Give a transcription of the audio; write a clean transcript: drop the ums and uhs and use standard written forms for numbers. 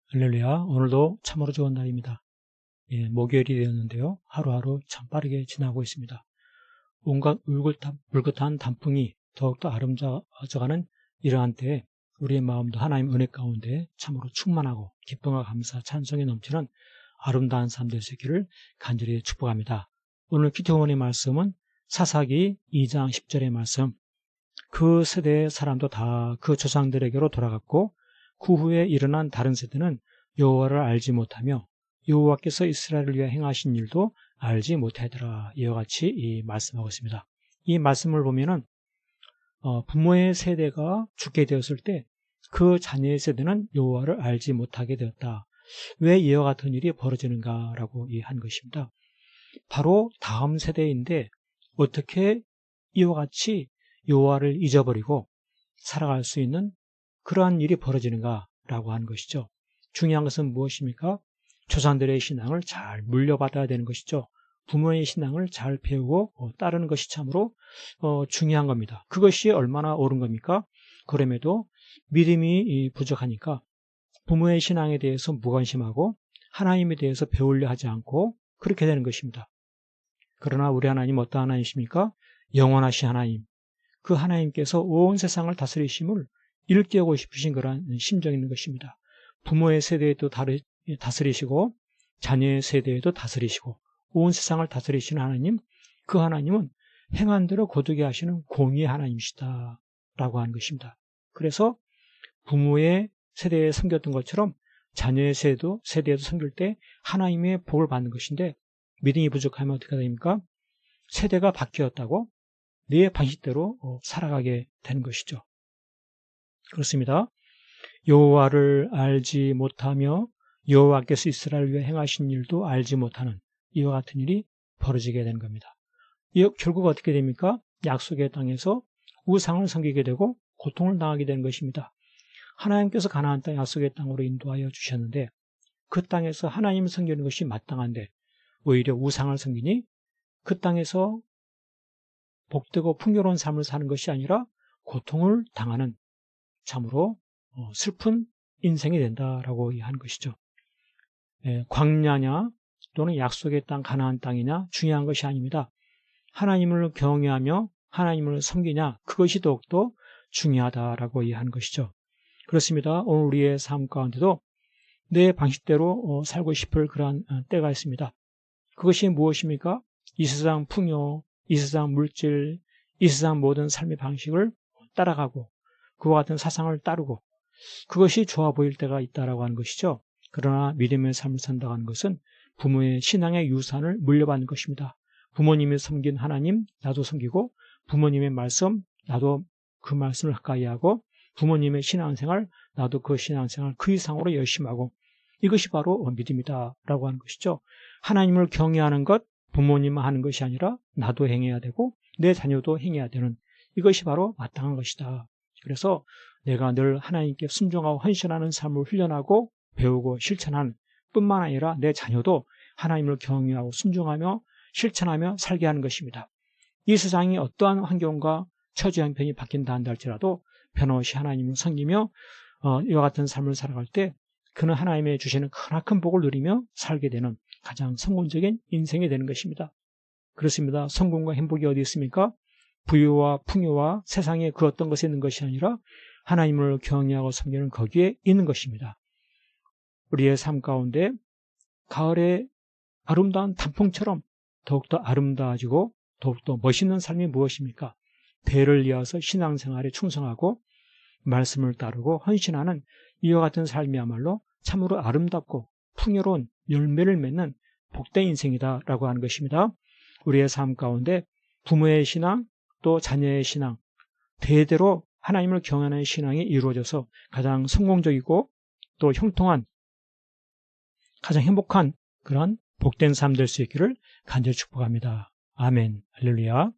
할렐루야. 오늘도 참으로 좋은 날입니다. 목요일이 되었는데요. 하루하루 참 빠르게 지나고 있습니다. 온갖 울긋한 단풍이 더욱더 아름다워져가는 이러한 때에 우리의 마음도 하나님 은혜 가운데 참으로 충만하고 기쁨과 감사, 찬송이 넘치는 아름다운 삶 될 수 있기를 간절히 축복합니다. 오늘 기도원의 말씀은 사사기 2장 10절의 말씀. 그 세대의 사람도 다 그 조상들에게로 돌아갔고 그 후에 일어난 다른 세대는 여호와를 알지 못하며 여호와께서 이스라엘을 위해 행하신 일도 알지 못하더라. 이와 같이 말씀하고 있습니다. 이 말씀을 보면은 부모의 세대가 죽게 되었을 때 그 자녀의 세대는 여호와를 알지 못하게 되었다. 왜 이와 같은 일이 벌어지는가라고 한 것입니다. 바로 다음 세대인데 어떻게 이와 같이 여호와를 잊어버리고 살아갈 수 있는 그러한 일이 벌어지는가라고 하는 것이죠. 중요한 것은 무엇입니까? 조상들의 신앙을 잘 물려받아야 되는 것이죠. 부모의 신앙을 잘 배우고 따르는 것이 참으로 중요한 겁니다. 그것이 얼마나 옳은 겁니까? 그럼에도 믿음이 부족하니까 부모의 신앙에 대해서 무관심하고 하나님에 대해서 배우려 하지 않고 그렇게 되는 것입니다. 그러나 우리 하나님 어떤 하나님이십니까? 영원하신 하나님. 그 하나님께서 온 세상을 다스리심을 일깨우고 싶으신 그런 심정이 있는 것입니다. 부모의 세대에도 다스리시고 자녀의 세대에도 다스리시고 온 세상을 다스리시는 하나님, 그 하나님은 행한 대로 거두게 하시는 공의의 하나님이시다 라고 하는 것입니다. 그래서 부모의 세대에 섬겼던 것처럼 자녀의 세대에도 섬길 때 하나님의 복을 받는 것인데 믿음이 부족하면 어떻게 됩니까? 세대가 바뀌었다고 내 방식대로 살아가게 되는 것이죠. 그렇습니다. 여호와를 알지 못하며 여호와께서 이스라엘을 위해 행하신 일도 알지 못하는 이와 같은 일이 벌어지게 되는 겁니다. 결국 어떻게 됩니까? 약속의 땅에서 우상을 섬기게 되고 고통을 당하게 되는 것입니다. 하나님께서 가나안 땅 약속의 땅으로 인도하여 주셨는데 그 땅에서 하나님을 섬기는 것이 마땅한데 오히려 우상을 섬기니 그 땅에서 복되고 풍요로운 삶을 사는 것이 아니라 고통을 당하는 참으로 슬픈 인생이 된다라고 하는 것이죠. 광야냐 또는 약속의 땅 가나안 땅이냐 중요한 것이 아닙니다. 하나님을 경외하며 하나님을 섬기냐 그것이 더욱더 중요하다라고 하는 것이죠. 그렇습니다. 오늘 우리의 삶 가운데도 내 방식대로 살고 싶을 그러한 때가 있습니다. 그것이 무엇입니까? 이 세상 풍요, 이 세상 물질, 이 세상 모든 삶의 방식을 따라가고 그와 같은 사상을 따르고 그것이 좋아 보일 때가 있다라고 하는 것이죠. 그러나 믿음의 삶을 산다고 하는 것은 부모의 신앙의 유산을 물려받는 것입니다. 부모님이 섬긴 하나님 나도 섬기고 부모님의 말씀 나도 그 말씀을 가까이 하고 부모님의 신앙생활 나도 그 신앙생활 그 이상으로 열심히 하고 이것이 바로 믿음이다라고 하는 것이죠. 하나님을 경외하는 것 부모님만 하는 것이 아니라 나도 행해야 되고 내 자녀도 행해야 되는 이것이 바로 마땅한 것이다. 그래서 내가 늘 하나님께 순종하고 헌신하는 삶을 훈련하고 배우고 실천하는 뿐만 아니라 내 자녀도 하나님을 경외하고 순종하며 실천하며 살게 하는 것입니다. 이 세상이 어떠한 환경과 처지 형편이 바뀐다 한다 할지라도 변함없이 하나님을 섬기며 이와 같은 삶을 살아갈 때 그는 하나님의 주시는 크나큰 복을 누리며 살게 되는 가장 성공적인 인생이 되는 것입니다. 그렇습니다. 성공과 행복이 어디 있습니까? 부유와 풍요와 세상에 그 어떤 것에 있는 것이 아니라 하나님을 경외하고 섬기는 거기에 있는 것입니다. 우리의 삶 가운데 가을의 아름다운 단풍처럼 더욱더 아름다워지고 더욱더 멋있는 삶이 무엇입니까? 대를 이어서 신앙생활에 충성하고 말씀을 따르고 헌신하는 이와 같은 삶이야말로 참으로 아름답고 풍요로운 열매를 맺는 복된 인생이다라고 하는 것입니다. 우리의 삶 가운데 부모의 신앙 또 자녀의 신앙 대대로 하나님을 경외하는 신앙이 이루어져서 가장 성공적이고 또 형통한 가장 행복한 그런 복된 삶 될 수 있기를 간절히 축복합니다. 아멘. 할렐루야.